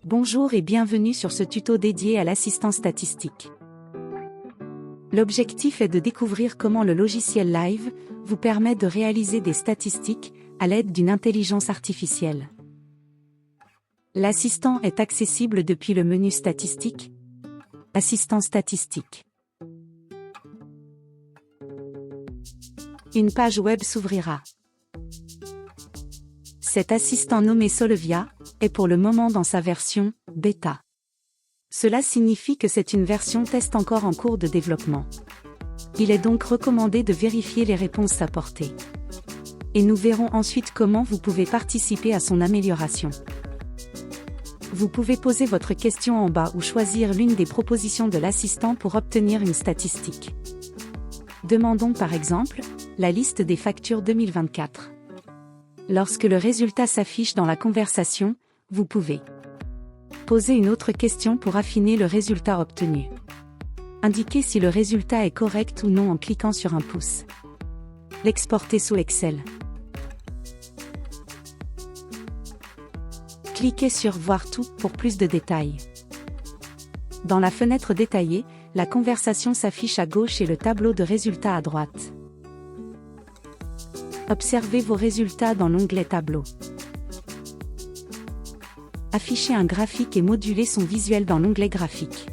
Bonjour et bienvenue sur ce tuto dédié à l'assistant statistique. L'objectif est de découvrir comment le logiciel Live vous permet de réaliser des statistiques à l'aide d'une intelligence artificielle. L'assistant est accessible depuis le menu Statistique, Assistant statistique. Une page web s'ouvrira. Cet assistant nommé Solvia est pour le moment dans sa version bêta. Cela signifie que c'est une version test encore en cours de développement. Il est donc recommandé de vérifier les réponses apportées. Et nous verrons ensuite comment vous pouvez participer à son amélioration. Vous pouvez poser votre question en bas ou choisir l'une des propositions de l'assistant pour obtenir une statistique. Demandons par exemple la liste des factures 2024. Lorsque le résultat s'affiche dans la conversation, vous pouvez poser une autre question pour affiner le résultat obtenu. Indiquez si le résultat est correct ou non en cliquant sur un pouce. L'exporter sous Excel. Cliquez sur Voir tout pour plus de détails. Dans la fenêtre détaillée, la conversation s'affiche à gauche et le tableau de résultats à droite. Observez vos résultats dans l'onglet Tableau. Afficher un graphique et moduler son visuel dans l'onglet Graphique.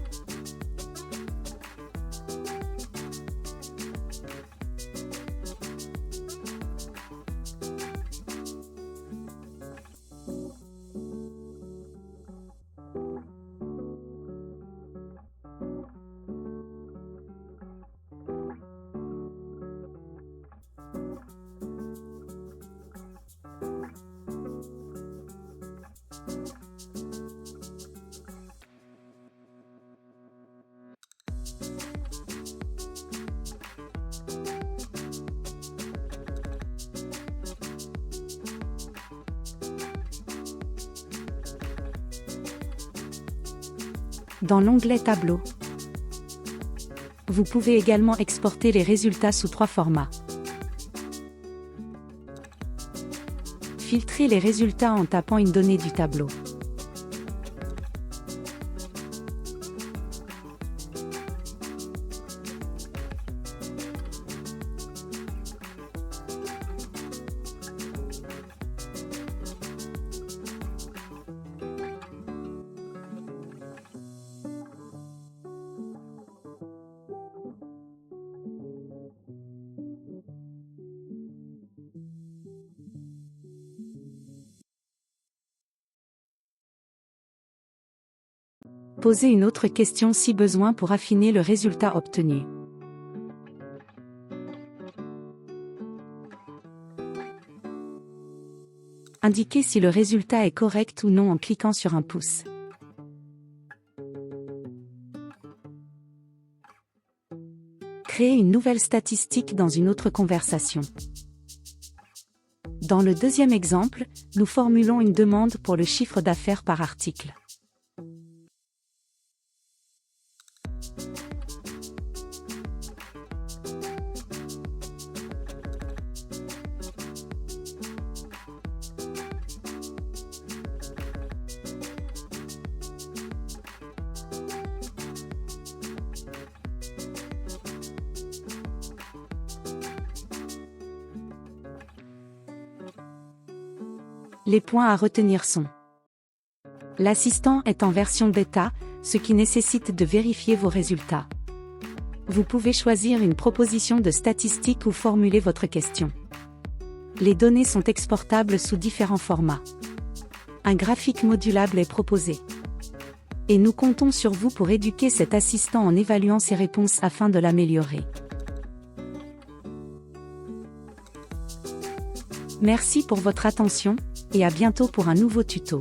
Dans l'onglet Tableau, vous pouvez également exporter les résultats sous 3 formats. Filtrez les résultats en tapant une donnée du tableau. Posez une autre question si besoin pour affiner le résultat obtenu. Indiquez si le résultat est correct ou non en cliquant sur un pouce. Créez une nouvelle statistique dans une autre conversation. Dans le deuxième exemple, nous formulons une demande pour le chiffre d'affaires par article. Les points à retenir sont: l'assistant est en version bêta, ce qui nécessite de vérifier vos résultats. Vous pouvez choisir une proposition de statistique ou formuler votre question. Les données sont exportables sous différents formats. Un graphique modulable est proposé. Et nous comptons sur vous pour éduquer cet assistant en évaluant ses réponses afin de l'améliorer. Merci pour votre attention, et à bientôt pour un nouveau tuto.